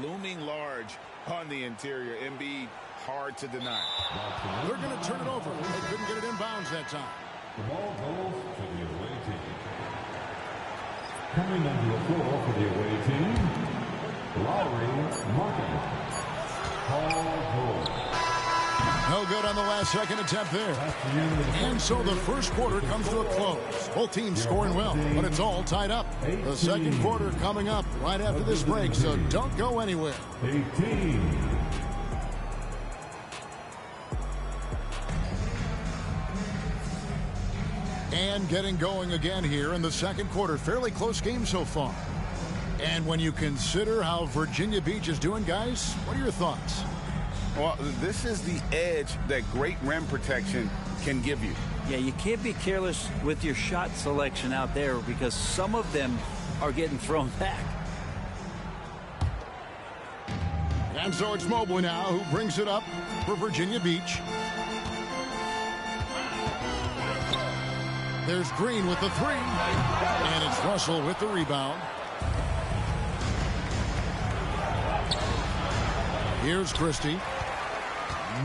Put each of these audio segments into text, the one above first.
looming large on the interior. Embiid, hard to deny. They're going to turn it over. They couldn't get it in bounds that time. The ball goes to the away team. Coming onto the floor for the away team, Lauri Markkanen. Paul George. No good on the last second attempt there. And so the first quarter comes to a close. Both teams scoring well, but it's all tied up. The second quarter coming up right after this break, so don't go anywhere. 18. And getting going again here in the second quarter. Fairly close game so far. And when you consider how Virginia Beach is doing, guys, what are your thoughts? Well, this is the edge that great rim protection can give you. Yeah, you can't be careless with your shot selection out there because some of them are getting thrown back. And so it's Mobley now who brings it up for Virginia Beach. There's Green with the three. And it's Russell with the rebound. Here's Christie.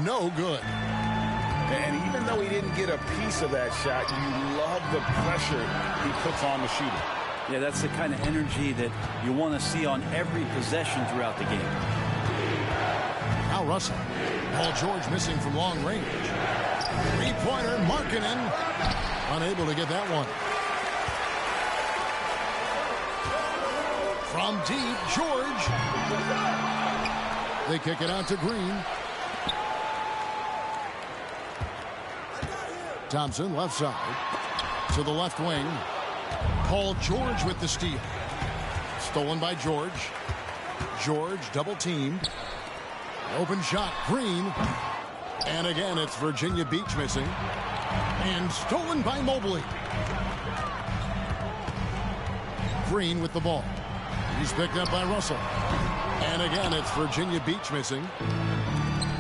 No good. And even though he didn't get a piece of that shot, you love the pressure he puts on the shooter. Yeah, that's the kind of energy that you want to see on every possession throughout the game. Now Russell. Paul George missing from long range. Three-pointer, Markkanen. Unable to get that one. From deep, George. They kick it out to Green. Thompson, left side. To the left wing. Paul George with the steal. Stolen by George. George double-teamed. Open shot, Green. And again, it's Virginia Beach missing. And stolen by Mobley. Green with the ball. He's picked up by Russell. And again, it's Virginia Beach missing.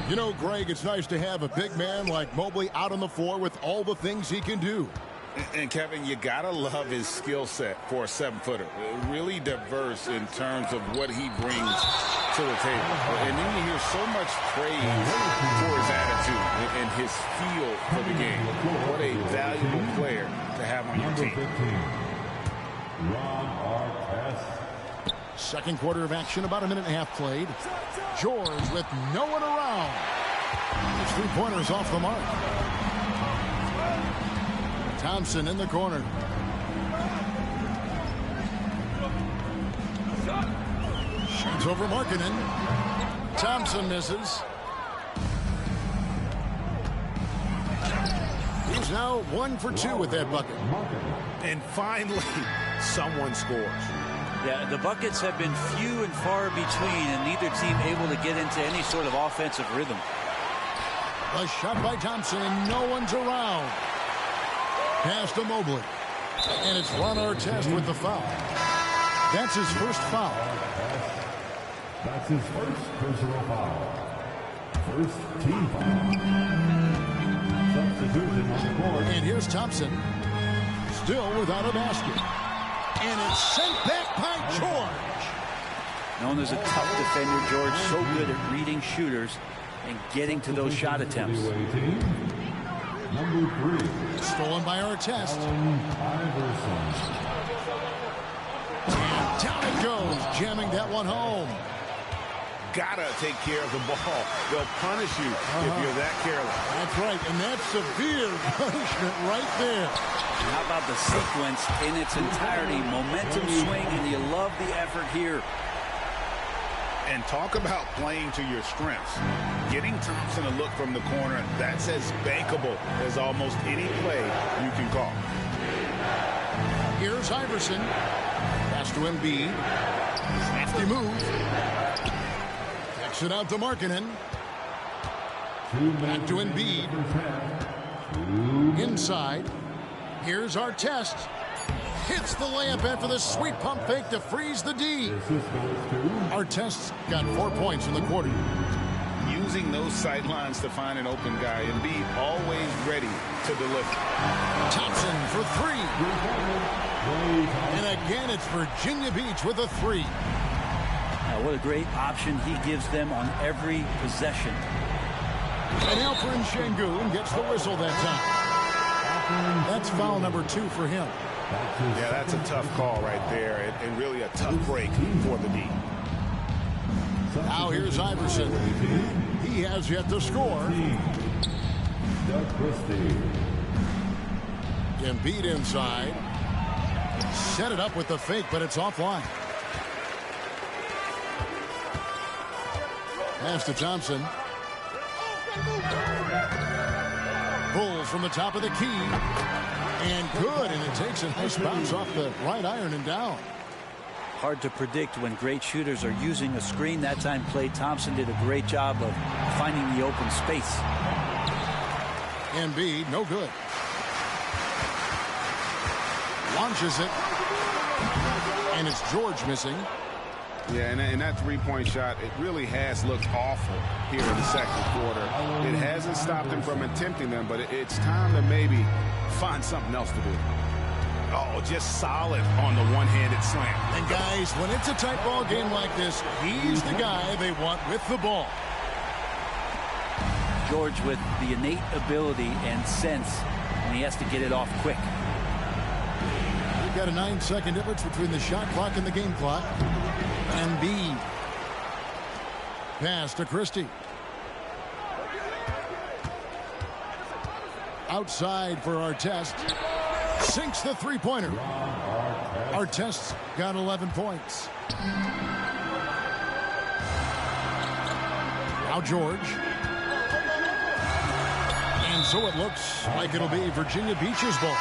You know, Greg, it's nice to have a big man like Mobley out on the floor with all the things he can do. And Kevin, you gotta love his skill set for a 7-footer. Really diverse in terms of what he brings to the table. And then you hear so much praise for his attitude and his feel for the game. What a valuable player to have on your team. 15, Ron Artest. Second quarter of action, about a minute and a half played. George with no one around. His three-pointer's off the mark. Thompson in the corner. Shoots over Markkanen. Thompson misses. He's now 1 for 2 with that bucket. And finally, someone scores. Yeah, the buckets have been few and far between, and neither team able to get into any sort of offensive rhythm. A shot by Thompson, and no one's around. Pass to Mobley. And it's Ron Artest with the foul. That's his first foul. That's his first personal foul. First team foul. Substitution on the court. And here's Thompson. Still without a basket. And it's sent back by George. Known as a tough defender, George, so good at reading shooters and getting to those shot attempts. Number 3. Stolen by Artest. Allen Iverson. And down it goes, jamming that one home. Gotta take care of the ball. They'll punish you if you're that careless. That's right, and that's severe punishment right there. How about the sequence in its entirety? Momentum swing, and you love the effort here. And talk about playing to your strengths. Getting Thompson a look from the corner, that's as bankable as almost any play you can call. Here's Iverson. Pass to Embiid. Crafty move. Kicks it out to Markkanen. Back to Embiid. Inside. Here's Artest. Hits the layup after the sweet pump fake to freeze the D. Artest's got 4 points in the quarter. Using those sidelines to find an open guy and be always ready to deliver. Thompson for 3. And again, it's Virginia Beach with a 3. What a great option he gives them on every possession. And Alfred Şengün gets the whistle that time. That's foul number 2 for him. Yeah, that's a tough call right there, and really a tough break for the D. Now here's Iverson. He has yet to score. Doug Christie. Embiid inside. Set it up with the fake, but it's offline. Pass to Thompson. Pulls from the top of the key. And good, and it takes a nice bounce off the right iron and down. Hard to predict when great shooters are using a screen. That time Klay Thompson did a great job of finding the open space. Embiid, no good. Launches it. And it's George missing. Yeah, and that three-point shot, it really has looked awful here in the second quarter. It hasn't stopped him from attempting them, but it's time to maybe find something else to do. Oh, just solid on the one-handed slam. And guys, when it's a tight ball game like this, he's the guy they want with the ball. George with the innate ability and sense, and he has to get it off quick. We've got a 9-second difference between the shot clock and the game clock. Embiid. Pass to Christie. Outside for Artest. Sinks the three-pointer. Artest's got 11 points. Now George. And so it looks like it'll be Virginia Beach's ball.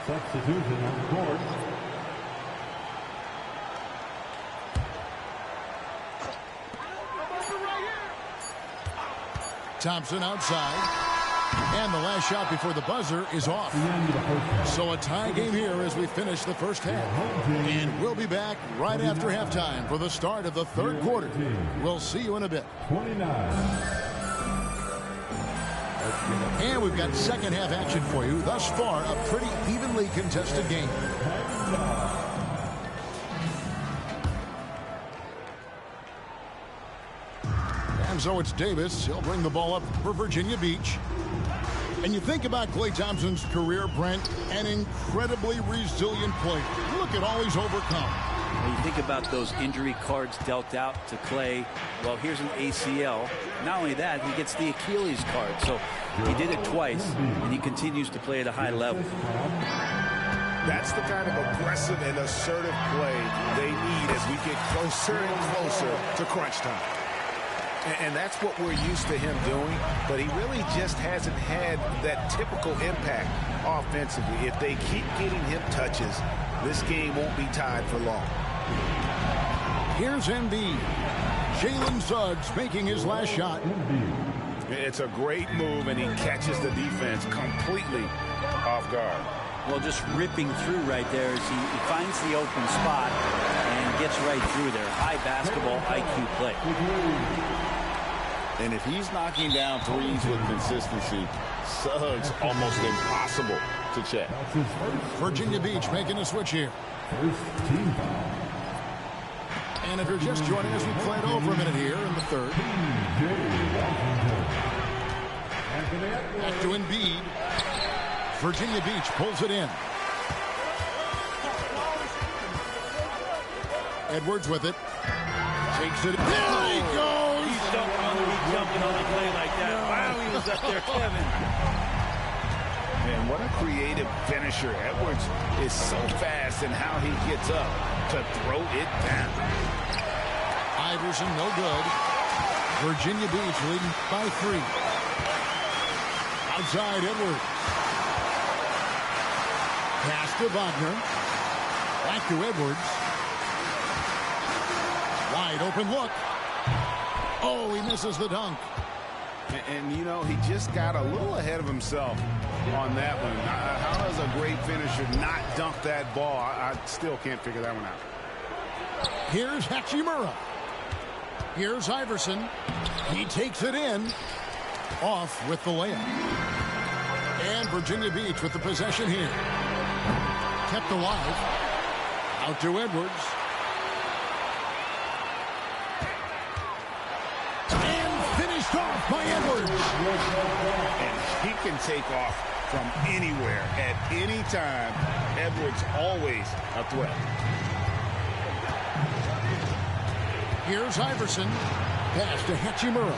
Substitution on the court. Thompson outside. And the last shot before the buzzer is off. So a tie game here as we finish the first half. And we'll be back right after halftime for the start of the third quarter. We'll see you in a bit. 29. And we've got second half action for you. Thus far, a pretty evenly contested game. And so it's Davis. He'll bring the ball up for Virginia Beach. And you think about Klay Thompson's career, Brent, an incredibly resilient player. Look at all he's overcome. When you think about those injury cards dealt out to Klay, well, here's an ACL. Not only that, he gets the Achilles card. So he did it twice, and he continues to play at a high level. That's the kind of aggressive and assertive play they need as we get closer and closer to crunch time. And that's what we're used to him doing, but he really just hasn't had that typical impact offensively. If they keep getting him touches, this game won't be tied for long. Here's Embiid. Jalen Suggs making his last shot. It's a great move, and he catches the defense completely off guard. Well, just ripping through right there as he finds the open spot and gets right through there. High basketball IQ play. And if he's knocking down threes with consistency, Suggs almost impossible to check. Virginia Beach making a switch here. And if you're just joining us, we played over a minute here in the third. Back to Embiid. Virginia Beach pulls it in. Edwards with it. Takes it. There he goes! He's jumping on a play like that. Wow, he was up there, Kevin. Man, what a creative finisher. Edwards is so fast in how he gets up to throw it down. Iverson, no good. Virginia Beach leading by 3. Outside Edwards. Pass to Wagner. Back to Edwards. Wide open look. Oh, he misses the dunk. And you know, he just got a little ahead of himself on that one. How does a great finisher not dunk that ball? I still can't figure that one out. Here's Hachimura. Here's Iverson. He takes it in. Off with the layup. And Virginia Beach with the possession here. Kept alive. Out to Edwards. And finished off by Edwards. And he can take off from anywhere at any time. Edwards always a threat. Here's Iverson. Pass to Hachimura.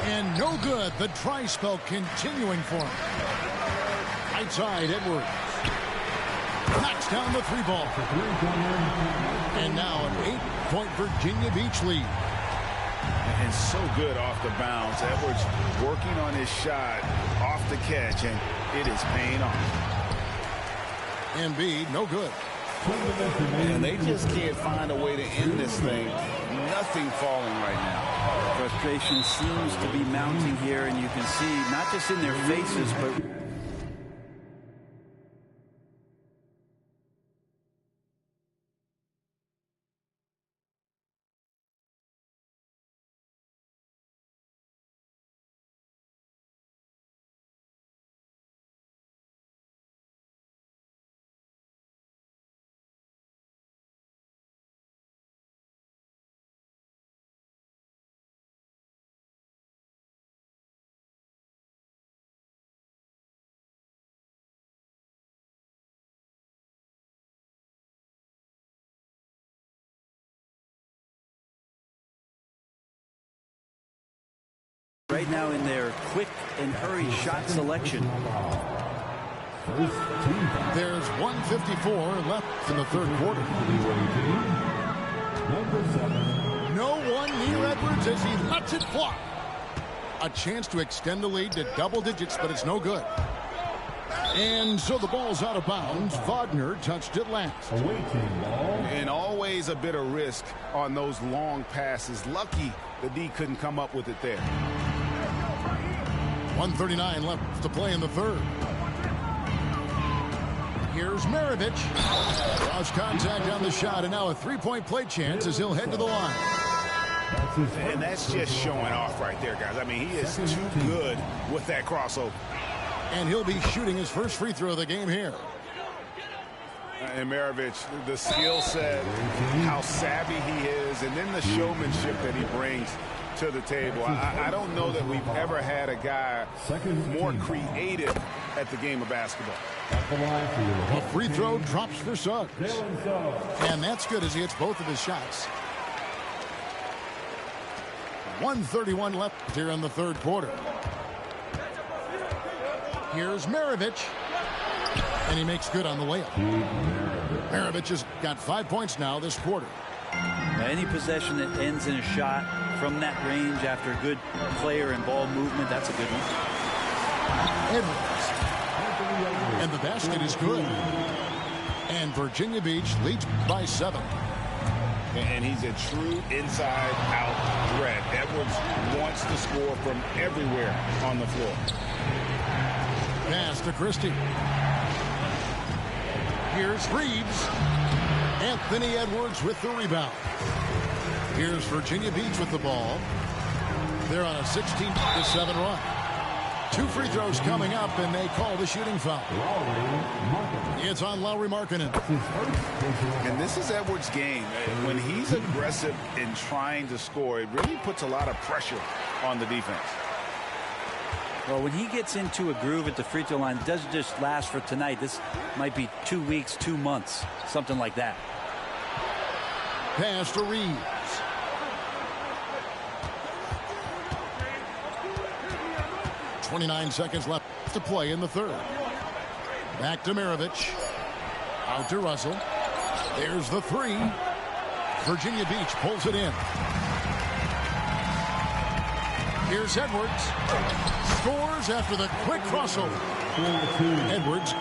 And no good. The dry spell continuing for him. Right side, Edwards. Knocks down the 3 ball. And now an 8-point Virginia Beach lead. And so good off the bounce. Edwards working on his shot off the catch, and it is paying off. Embiid, no good. And they just can't find a way to end this thing. Nothing falling right now. Frustration seems to be mounting here, and you can see not just in their faces, but right now in their quick and hurried shot selection. There's 1:54 left in the third quarter. No one near Edwards as he lets it fly. A chance to extend the lead to double digits, but it's no good. And so the ball's out of bounds. Wagner touched it last. And always a bit of risk on those long passes. Lucky the D couldn't come up with it there. 1:39 left to play in the third. Here's Maravich. Draws contact on the shot, and now a 3-point play chance as he'll head to the line. And that's just showing off right there, guys. I mean, he is too good with that crossover. And he'll be shooting his first free throw of the game here. And Maravich, the skill set, how savvy he is, and then the showmanship that he brings to the table. I don't know that we've ever had a guy more creative at the game of basketball. A free throw drops for Suggs. And that's good as he hits both of his shots. 1:31 left here in the third quarter. Here's Maravich. And he makes good on the layup. Maravich has got 5 points now this quarter. Any possession that ends in a shot from that range after good player and ball movement, that's a good one. Edwards. And the basket is good. And Virginia Beach leads by 7. And he's a true inside-out threat. Edwards wants to score from everywhere on the floor. Pass to Christie. Here's Reeves. Anthony Edwards with the rebound. Here's Virginia Beach with the ball. They're on a 16-7 run. 2 free throws coming up, and they call the shooting foul. It's on Lauri Markkanen. And this is Edwards' game. When he's aggressive in trying to score, it really puts a lot of pressure on the defense. Well, when he gets into a groove at the free throw line, it doesn't just last for tonight. This might be 2 weeks, 2 months, something like that. Pass to Reeves. .29 seconds left to play in the third. Back to Maravich. Out to Russell. There's the 3. Virginia Beach pulls it in. Here's Edwards. Scores after the quick crossover. Edwards